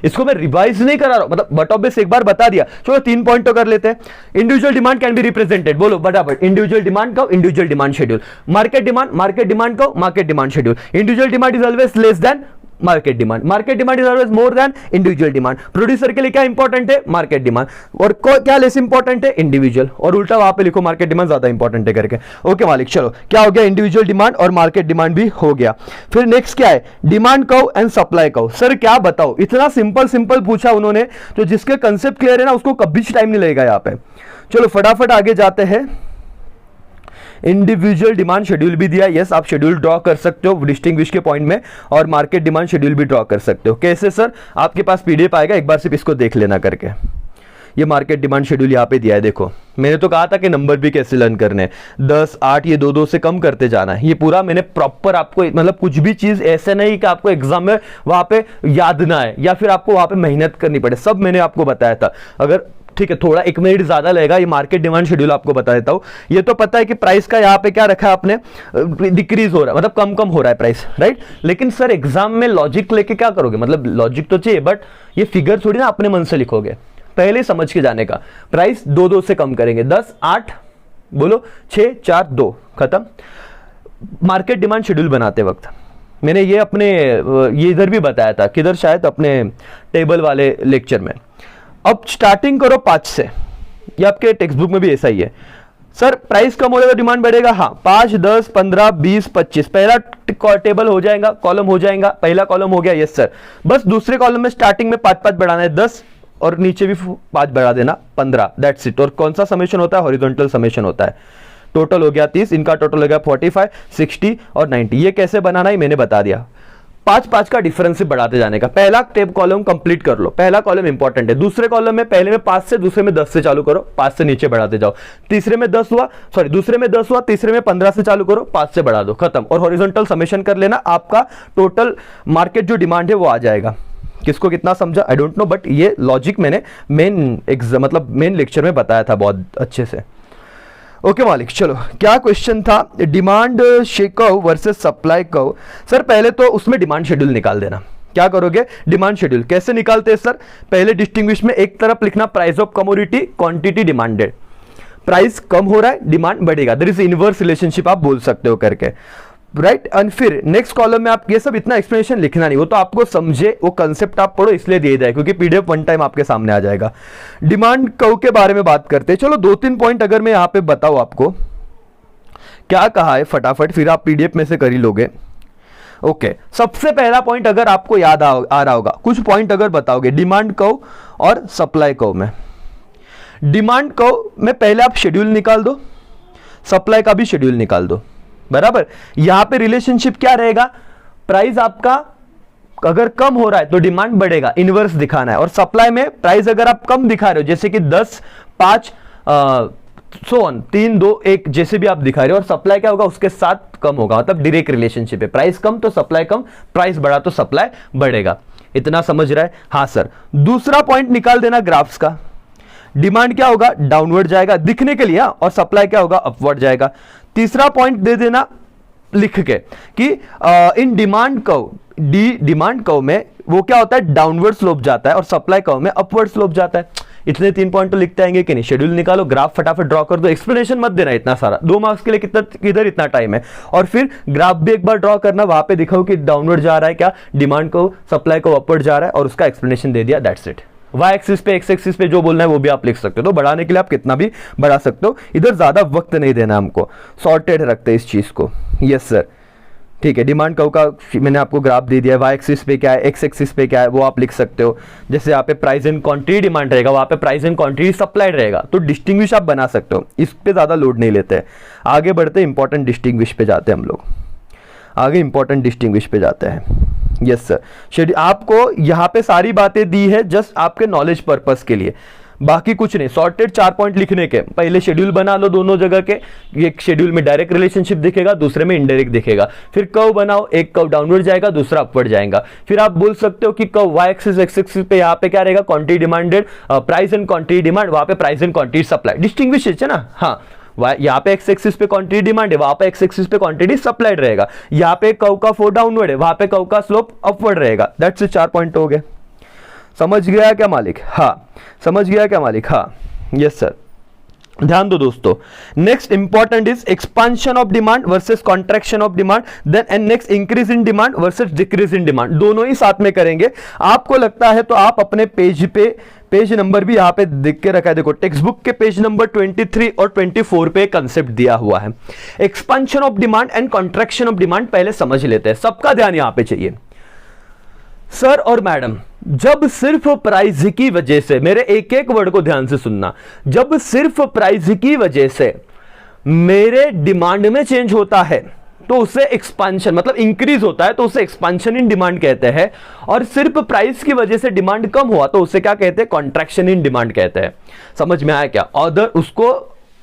इसको मैं रिवाइज नहीं करा रहा हूं, मतलब बट ऑब्वियस एक बार बता दिया। चलो 3 पॉइंट तो कर लेते हैं। Individual demand can be represented, बोलो बराबर। इंडिविजुअल डिमांड का individual demand schedule, market demand का market demand schedule. Individual demand is always less than market demand is always more than individual demand. Producer के लिए क्या इंपॉर्टेंट है, मार्केट डिमांड, और क्या लेस इंपॉर्टेंट है, इंडिविजुअल, और उल्टा वहां पे लिखो मार्केट डिमांड ज्यादा इंपॉर्टेंट है करके। ओके मालिक, चलो क्या हो गया, इंडिविजुअल डिमांड और मार्केट डिमांड भी हो गया। फिर नेक्स्ट क्या है, demand curve and supply curve. Sir क्या बताओ, इतना सिंपल पूछा उन्होंने, तो जिसके कंसेप्ट क्लियर है ना उसको कभी टाइम नहीं लगेगा यहाँ पे। चलो फटाफट आगे जाते हैं। इंडिविजुअल डिमांड शेड्यूल भी दिया, यस आप शेड्यूल ड्रॉ कर सकते हो डिस्टिंग्विश के पॉइंट में, और मार्केट डिमांड शेड्यूल भी ड्रॉ कर सकते हो। कैसे सर, आपके पास पीडीएफ आएगा, एक बार सिर्फ इसको देख लेना करके। ये मार्केट डिमांड शेड्यूल यहाँ पे दिया है, देखो मैंने तो कहा था कि नंबर भी कैसे लर्न करने, 10, 8 ये 2 से कम करते जाना है। ये पूरा मैंने प्रॉपर आपको, मतलब कुछ भी चीज ऐसे नहीं कि आपको एग्जाम में वहां पे याद ना है या फिर आपको वहां पे मेहनत करनी पड़े, सब मैंने आपको बताया था। अगर ठीक है थोड़ा 1 मिनट ज्यादा लगेगा, ये मार्केट डिमांड शेड्यूल आपको बता देता हूं। ये तो पता है कि प्राइस का यहाँ पे क्या रखा है आपने, डिक्रीज हो रहा है, मतलब कम हो रहा है प्राइस, राइट। लेकिन सर एग्जाम में लॉजिक लेके क्या करोगे, मतलब लॉजिक तो चाहिए बट ये फिगर थोड़ी ना अपने मन से लिखोगे, पहले समझ के जाने का। प्राइस 2 से कम करेंगे, 10, 8 बोलो, 6, 4, 2 खत्म। मार्केट डिमांड शेड्यूल बनाते वक्त मैंने ये अपने ये इधर भी बताया था, किधर शायद अपने टेबल वाले लेक्चर में। अब स्टार्टिंग करो 5 से, ये आपके टेक्स्ट बुक में भी ऐसा ही है। सर प्राइस कम होगा तो डिमांड बढ़ेगा, हाँ 5, 10, 15, 20, 25 पहला टेबल हो जाएगा, कॉलम हो जाएगा, पहला कॉलम हो गया, यस सर। बस दूसरे कॉलम में स्टार्टिंग में 5 बढ़ाना है, 10, और नीचे भी 5 बढ़ा देना, 15, दैट्स इट। और कौन सा समेशन होता है, हॉरिजॉन्टल समेशन होता है। टोटल हो गया 30, इनका टोटल हो गया 45, 60 और 90। ये कैसे बनाना है मैंने बता दिया, 5 का डिफरेंस से बढ़ाते जाने का। पहला टेब कॉलम कंप्लीट कर लो, पहला कॉलम इंपॉर्टेंट है। दूसरे कॉलम में पहले में 5 से, दूसरे में 10 से चालू करो, 5 से नीचे बढ़ाते जाओ। तीसरे में 10 हुआ, दूसरे में 10 हुआ, तीसरे में 15 से चालू करो, 5 से बढ़ा दो, खत्म। और हॉरिजॉन्टल समेशन कर लेना, आपका टोटल मार्केट जो डिमांड है वो आ जाएगा। किसको कितना समझा आई डोंट नो, बट ये लॉजिक मैंने मेन लेक्चर में बताया था बहुत अच्छे से। ओके मालिक, चलो क्या क्वेश्चन था, demand curve versus supply curve. Sir पहले तो उसमें डिमांड शेड्यूल निकाल देना। क्या करोगे, डिमांड शेड्यूल कैसे निकालते हैं सर, पहले डिस्टिंग्विश में एक तरफ लिखना price of commodity, quantity demanded. Price कम हो रहा है, डिमांड बढ़ेगा, देयर इज इनवर्स रिलेशनशिप आप बोल सकते हो करके, राइट। एंड फिर नेक्स्ट कॉलम में आप ये सब इतना एक्सप्लेनेशन लिखना नहीं, वो तो आपको समझे, वो कंसेप्ट आप पढ़ो इसलिए दिए जाए, क्योंकि पीडीएफ वन टाइम आपके सामने आ जाएगा। डिमांड कर्व के बारे में बात करते हैं। चलो 2-3 पॉइंट अगर मैं यहां पे बताऊं आपको क्या कहा है फटाफट, फिर आप पीडीएफ में से कर ही लोगे। ओके, सबसे पहला पॉइंट अगर आपको याद आ रहा होगा, कुछ पॉइंट अगर बताओगे डिमांड कर्व और सप्लाई कर्व में। डिमांड कर्व में पहले आप शेड्यूल निकाल दो, सप्लाई का भी शेड्यूल निकाल दो, बराबर। यहां पे रिलेशनशिप क्या रहेगा, प्राइस आपका अगर कम हो रहा है तो डिमांड बढ़ेगा, इनवर्स दिखाना है। और सप्लाई में प्राइस अगर आप कम दिखा रहे हो, जैसे कि 10, 5 सो ऑन, 3, 2, 1 जैसे भी आप दिखा रहे हो, और सप्लाई क्या होगा उसके साथ कम होगा, मतलब डायरेक्ट रिलेशनशिप है। प्राइस कम तो सप्लाई कम, प्राइस बढ़ा तो सप्लाई बढ़ेगा। इतना समझ रहा है, हाँ सर। दूसरा पॉइंट निकाल देना ग्राफ्स का, डिमांड क्या होगा, डाउनवर्ड जाएगा दिखने के लिए, और सप्लाई क्या होगा, अपवर्ड जाएगा। तीसरा पॉइंट दे देना लिख के कि इन डिमांड कर्व में वो क्या होता है, डाउनवर्ड स्लोप जाता है, और सप्लाई कर्व में अपवर्ड स्लोप जाता है। इतने 3 पॉइंट तो लिखते आएंगे कि नहीं। शेड्यूल निकालो, ग्राफ फटाफट ड्रॉ कर दो, एक्सप्लेनेशन मत देना इतना सारा, 2 मार्क्स के लिए किधर इतना टाइम है। और फिर ग्राफ भी एक बार ड्रॉ करना, वहां पे दिखाओ कि डाउनवर्ड जा रहा है क्या, डिमांड को, सप्लाई को अपवर्ड जा रहा है, और उसका एक्सप्लेनेशन दे दिया, दैट्स इट। वाई एक्सिस पे, एक्स एक्सिस पे जो बोलना है वो भी आप लिख सकते हो, तो बढ़ाने के लिए आप कितना भी बढ़ा सकते हो। इधर ज्यादा वक्त नहीं देना हमको, सॉर्टेड रखते हैं इस चीज को, यस सर। ठीक है, डिमांड कर्व का मैंने आपको ग्राफ दे दिया है, वाई एक्सिस पे क्या है, एक्स एक्सिस पे क्या है, वो आप लिख सकते हो। जैसे यहाँ पे प्राइस एंड क्वांटिटी डिमांड रहेगा, वहां पे प्राइस एंड क्वांटिटी सप्लाइड रहेगा, तो डिस्टिंग्विश आप बना सकते हो, इस पे ज्यादा लोड नहीं लेते हैं। आगे बढ़ते इंपॉर्टेंट डिस्टिंग्विश पे जाते हैं हम लोग, आगे इंपॉर्टेंट डिस्टिंग्विश पे जाते हैं, यस सर। आपको यहाँ पे सारी बातें दी है जस्ट आपके नॉलेज पर्पस के लिए, बाकी कुछ नहीं। सॉर्टेड 4 पॉइंट लिखने के, पहले शेड्यूल बना लो दोनों जगह के, एक शेड्यूल में डायरेक्ट रिलेशनशिप दिखेगा, दूसरे में इनडायरेक्ट दिखेगा। फिर कर्व बनाओ, एक कर्व डाउनवर्ड जाएगा, दूसरा अपवर्ड जाएगा। फिर आप बोल सकते हो कि curve Y axis X axis पे यहाँ पे क्या रहेगा, quantity demanded, price and quantity demand, वहां पे price and quantity supply, distinguish है ना, हाँ। यहाँ पे एक्स एक्सिस पे क्वांटिटी डिमांड है, वहां पे एक्स एक्सिस पे क्वांटिटी सप्लाइड रहेगा, यहाँ पे कर्व का फ्लो डाउनवर्ड है, वहां पे कर्व का स्लोप अपवर्ड रहेगा। दैट्स 4 पॉइंट हो गए। समझ गया क्या मालिक? हाँ समझ गया क्या मालिक? हाँ यस सर। ध्यान दो दोस्तों, next important is expansion of demand versus contraction of demand, then and next increase in demand versus decrease in demand, दोनों ही साथ में करेंगे। आपको लगता है तो आप अपने पेज पे पेज नंबर भी यहां पे देख के रखा है, देखो टेक्स्ट बुक के पेज नंबर 23 और 24 पे कंसेप्ट दिया हुआ है। Expansion of demand and contraction of demand पहले समझ लेते हैं, सबका ध्यान यहां पे चाहिए। सर और मैडम, जब सिर्फ प्राइस की वजह से, मेरे एक एक वर्ड को ध्यान से सुनना, जब सिर्फ प्राइस की वजह से मेरे डिमांड में चेंज होता है तो उसे एक्सपांशन मतलब इंक्रीज होता है तो उसे एक्सपांशन इन डिमांड कहते हैं, और सिर्फ प्राइस की वजह से डिमांड कम हुआ तो उसे क्या कहते हैं? कॉन्ट्रैक्शन इन डिमांड कहते हैं। समझ में आया क्या? अदर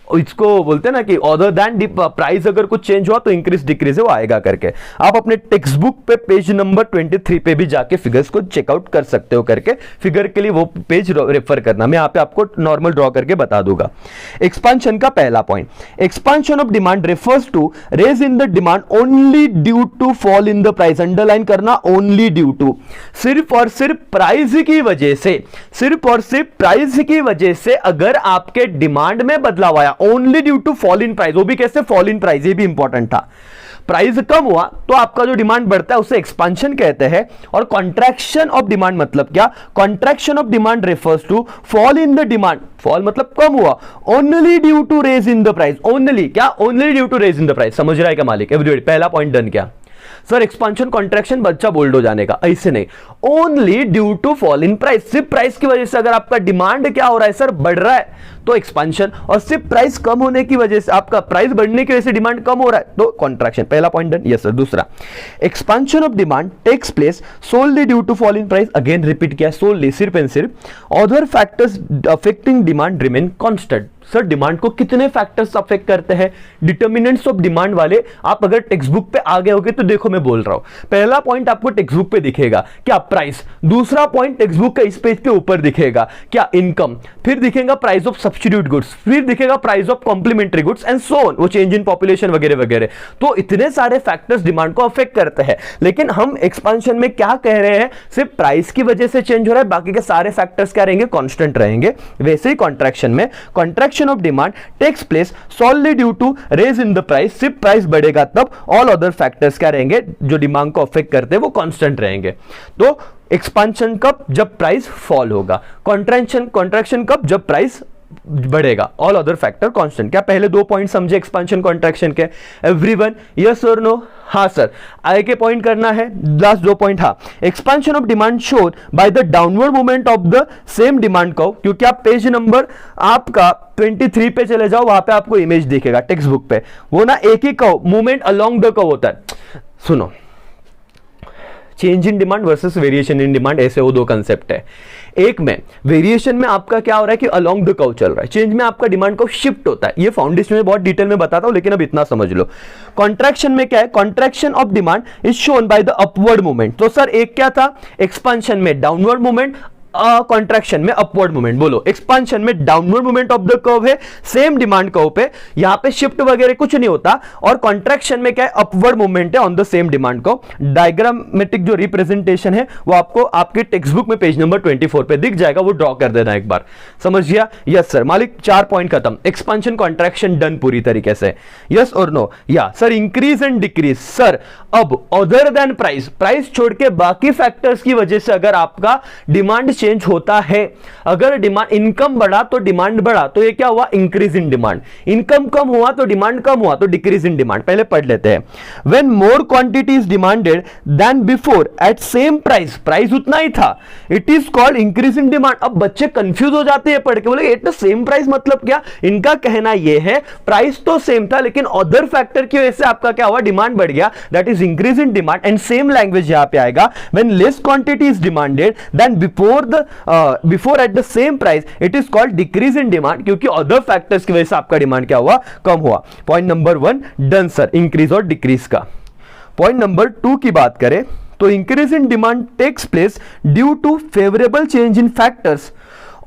इसको बोलते हैं ना कि अदर देन प्राइस अगर कुछ चेंज हुआ तो इंक्रीज डिक्रीज वो आएगा करके। आप अपने टेक्स्ट बुक पे पेज नंबर 23 पे भी जाके फिगर्स को चेकआउट कर सकते हो करके, फिगर के लिए वो पेज रेफर करना, मैं यहाँ पे आपको नॉर्मल ड्रॉ करके बता दूंगा। एक्सपांशन का पहला point, expansion of demand refers to rise in the demand only due to fall in the price. Underline करना, ओनली ड्यू टू, सिर्फ और सिर्फ प्राइस की वजह से, सिर्फ और सिर्फ प्राइस की वजह से अगर आपके डिमांड में बदलाव आया, only due to fall in price. वो भी कैसे? फॉल इन प्राइस, ये भी इंपॉर्टेंट था। प्राइस कम हुआ तो आपका जो डिमांड बढ़ता है उसे एक्सपांशन कहते हैं। और कॉन्ट्रैक्शन ऑफ डिमांड मतलब क्या? Contraction of demand refers to fall in the demand, fall मतलब कम हुआ, only due to rise in the price. Only क्या? Only due to rise in the price. समझ रहा है क्या मालिक? एवरीबॉडी पहला पॉइंट डन क्या? सर एक्सपांशन कॉन्ट्रैक्शन बच्चा बोल्ड हो जाने का, ऐसे नहीं, only due to fall in price. सिर्फ प्राइस की वजह से अगर आपका डिमांड क्या हो रहा है सर? बढ़ रहा है तो एक्सपांशन, और सिर्फ प्राइस कम होने की वजह से, आपका प्राइस बढ़ने की वजह से डिमांड कम हो रहा है तो कॉन्ट्रैक्शन। पहला पॉइंट डन। Yes sir. दूसरा, expansion of demand takes place solely due to fall in price. Again repeat किया, सोलली सिर्फ एंड सिर्फ। Other factors affecting demand remain constant. Sir demand को कितने फैक्टर्स अफेक्ट करते हैं? डिटर्मिनेंट्स ऑफ डिमांड वाले आप अगर टेक्स्ट बुक पे आ गए होगे तो देखो मैं बोल रहा हूं, पहला पॉइंट आपको टेक्स्ट बुक पे दिखेगा क्या? प्राइस। दूसरा पॉइंट टेक्स्ट बुक का इस पेज पे ऊपर दिखेगा क्या? इनकम। फिर दिखेगा प्राइस ऑफ सब्स्टिट्यूट गुड्स, फिर दिखेगा price of complementary goods and so on, वो चेंज इन पॉपुलेशन वगैरह वगैरह। तो इतने सारे फैक्टर्स डिमांड को अफेक्ट करते हैं, लेकिन हम एक्सपांशन में क्या कह रहे हैं? सिर्फ प्राइस की वजह से चेंज हो रहा है, बाकी के सारे फैक्टर्स क्या रहेंगे? कांस्टेंट रहेंगे। वैसे ही कॉन्ट्रैक्शन में, contraction of demand takes place solely due to rise in the price. सिर्फ प्राइस बढ़ेगा तब, ऑल अदर फैक्टर्स क्या रहेंगे जो डिमांड को अफेक्ट करते हैं वो कांस्टेंट रहेंगे। तो एक्सपांशन कब? जब प्राइस फॉल होगा। कॉन्ट्रैक्शन कब? जब प्राइस बढ़ेगा। All other factor constant. क्या पहले दो पॉइंट समझे एक्सपांशन कॉन्ट्रैक्शन के? Everyone yes or no? हाँ सर। आगे के पॉइंट करना है, लास्ट दो पॉइंट। हाँ, expansion of demand shown by the downward movement of the same demand curve. क्योंकि आप पेज नंबर आपका 23 पे चले जाओ, वहां पे आपको इमेज दिखेगा टेक्स्ट बुक पे, वो ना एक ही curve, movement along the curve होता है। सुनो, change in demand versus variation in demand, ऐसे वो दो कंसेप्ट है। एक में वेरिएशन में आपका क्या हो रहा है कि अलोंग द कर्व चल रहा है, चेंज में आपका डिमांड कर्व शिफ्ट होता है। ये फाउंडेशन में बहुत डिटेल में बताता हूं, लेकिन अब इतना समझ लो। कॉन्ट्रैक्शन में क्या है? Contraction of demand is shown by the upward movement. तो सर एक क्या था? एक्सपांशन में डाउनवर्ड मूवमेंट, कॉन्ट्रैक्शन में अपवर्ड मूवमेंट। बोलो, एक्सपांशन में downward movement of the curve है सेम डिमांड कर्व पे, यहां पे शिफ्ट वगैरह कुछ नहीं होता। और कॉन्ट्रैक्शन में क्या है? अपवर्ड मूवमेंट है on the same demand curve. Diagrammatic जो रिप्रेजेंटेशन है वो आपको आपके टेक्स्ट बुक में पेज नंबर 24 पे दिख जाएगा, वो ड्रॉ कर देना एक बार। समझ गया? Yes sir. मालिक 4 पॉइंट खत्म। एक्सपांशन कॉन्ट्रैक्शन डन पूरी तरीके से। Yes or no? या sir. Increase and decrease, sir अब अदर देन प्राइस, प्राइस छोड़ के बाकी फैक्टर्स की वजह से अगर आपका डिमांड चेंज होता है, अगर डिमांड, इनकम बढ़ा तो डिमांड बढ़ा, तो ये क्या हुआ? Increase in demand. इनकम कम हुआ तो डिमांड कम हुआ, तो डिक्रीज इन डिमांड। पहले पढ़ लेते हैं। When more quantity is demanded than before at same price, price उतना ही था, it is called increase in demand. अब बच्चे कंफ्यूज हो जाते हैं पढ़ के, बोले एट द सेम प्राइस मतलब क्या? इनका कहना यह है प्राइस तो सेम था, लेकिन अदर फैक्टर की वजह से आपका क्या हुआ? डिमांड बढ़ गया, that is increase in demand. And same language यहां पे आएगा, when less quantity is demanded than before at the same price, it is called decrease in demand, क्योंकि अदर फैक्टर्स की वजह से आपका डिमांड क्या हुआ? कम हुआ। Point number 1 done sir, increase और डिक्रीज का। पॉइंट नंबर 2 की बात करें तो increase in demand takes place due to favourable change in factors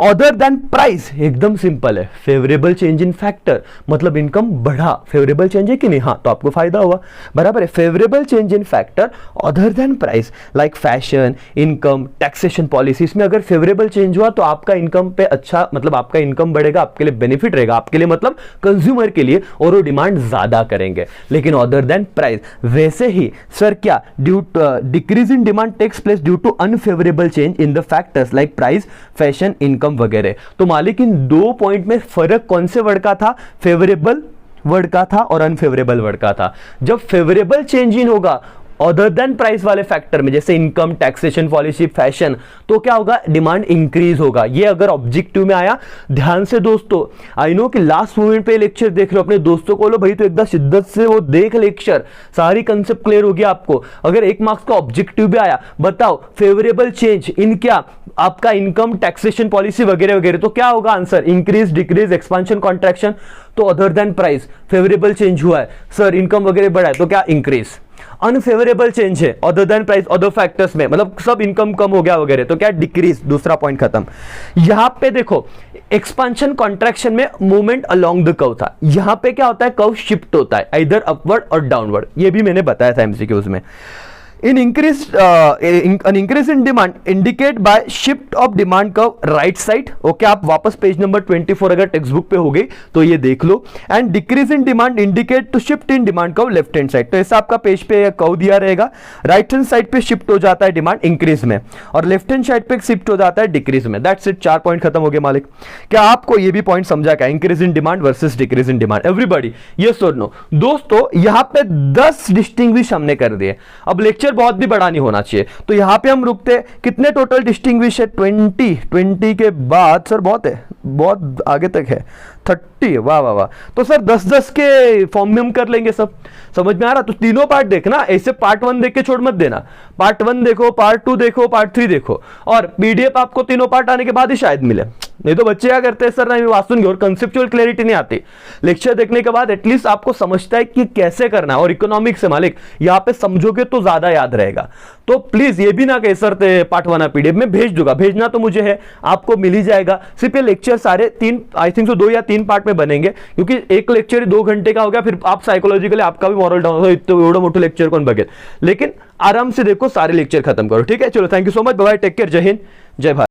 other than price एकदम सिंपल है, फेवरेबल चेंज इन फैक्टर मतलब इनकम बढ़ा, फेवरेबल चेंज है कि नहीं, हाँ तो आपको फायदा हुआ, बराबर है। फेवरेबल चेंज इन factor other than price like fashion, income, taxation policy, इसमें अगर फेवरेबल चेंज हुआ तो आपका इनकम पे अच्छा मतलब आपका इनकम बढ़ेगा, आपके लिए बेनिफिट रहेगा, आपके लिए मतलब कंज्यूमर के लिए, और वो डिमांड ज्यादा करेंगे। लेकिन अदर देन प्राइस वैसे ही सर क्या due decrease in demand takes place due to unfavourable change in the factors like price, fashion, income वगैरह। तो मालिक इन दो पॉइंट में फर्क कौन से वर्ड का था, फेवरेबल वर्ड का था और अनफेवरेबल वर्ड का था। जब फेवरेबल चेंज इन होगा अदर देन प्राइस वाले फैक्टर में, जैसे इनकम, टैक्सेशन पॉलिसी, फैशन, तो क्या होगा, डिमांड इंक्रीज होगा। ये अगर ऑब्जेक्टिव में आया, ध्यान से दोस्तों, आई नो कि लास्ट मोमेंट पे लेक्चर देख रहे हो, अपने दोस्तों को लो भाई तो एकदम शिद्दत से वो देख लेक्चर, सारी कंसेप्ट क्लियर हो गया आपको। अगर 1 मार्क्स का ऑब्जेक्टिव भी आया, बताओ फेवरेबल चेंज इन क्या, आपका इनकम, टैक्सेशन पॉलिसी वगैरह वगैरह, तो क्या होगा answer, increase, decrease, expansion, contraction. तो other than price favourable change हुआ है सर, इनकम वगैरह बढ़ा है, तो क्या इंक्रीज। अनफेवरेबल चेंज है other than price, other factors में मतलब सब इनकम कम हो गया वगैरह, तो क्या डिक्रीज, दूसरा पॉइंट खत्म। यहां पे देखो एक्सपांशन कॉन्ट्रैक्शन में मूवमेंट अलोंग द कर्व था, यहां पे क्या होता है, कर्व शिफ्ट होता है इधर अपवर्ड और डाउनवर्ड, ये भी मैंने बताया था एमसीक्यूज में। an increase in demand indicate by shift of demand curve right side, okay आप वापस पेज नंबर 24 अगर टेक्स्ट बुक पे हो गई तो ये देख लो, and decrease in demand indicate to shift in demand curve left hand side. तो ऐसा आपका पेज पे कर्व दिया रहेगा, राइट हैंड साइड पे शिफ्ट हो जाता है डिमांड इंक्रीज में, और लेफ्ट हैंड साइड पे शिफ्ट हो जाता है डिक्रीज में। दैट्स इट, 4 पॉइंट खत्म हो गए मालिक। क्या आपको ये भी पॉइंट समझा क्या, increase in demand versus decrease in demand, everybody yes or no. दोस्तों यहां पे 10 डिस्टिंग्विश हमने कर दिए, अब लेक्चर बहुत भी बड़ा नहीं होना चाहिए, तो यहां पे हम रुकते। कितने टोटल डिस्टिंग्विश है, 20 के बाद सर बहुत है, बहुत आगे तक है 30, वाह वाह वाह। तो सर 10-10 के फॉर्म में हम कर लेंगे सब, समझ में आ रहा। तो तीनों पार्ट देखना, ऐसे पार्ट 1 देख के छोड़ मत देना, पार्ट 1 देखो, पार्ट 2 देखो, पार्ट 3 देखो, और पीडीएफ आपको तीनों पार्ट आने के बाद ही शायद मिले, नहीं तो बच्चे क्या करते हैं, सर नहीं वास्तुन और कंसेप्चुअल क्लैरिटी नहीं आती। लेक्चर देखने के बाद एटलीस्ट आपको समझता है कि कैसे करना है, और इकोनॉमिक्स से मालिक यहाँ पे समझोगे तो ज्यादा याद रहेगा। तो प्लीज ये भी ना कहे सर पार्ट 1 पीडीएफ में भेज दूंगा, भेजना तो मुझे है, आपको मिल ही जाएगा। सिर्फ ये लेक्चर सारे 3 आई थिंक 2 या 3 पार्ट में बनेंगे, क्योंकि एक लेक्चर 2 घंटे का हो गया, फिर आप साइकोलॉजिकली आपका भी मॉरल डाउन हो, तो एवढं मोठं लेक्चर कौन बघेल। लेकिन आराम से देखो, सारे लेक्चर खत्म करो, ठीक है। चलो thank you so much, bye, take care, जय हिंद, जय भारत।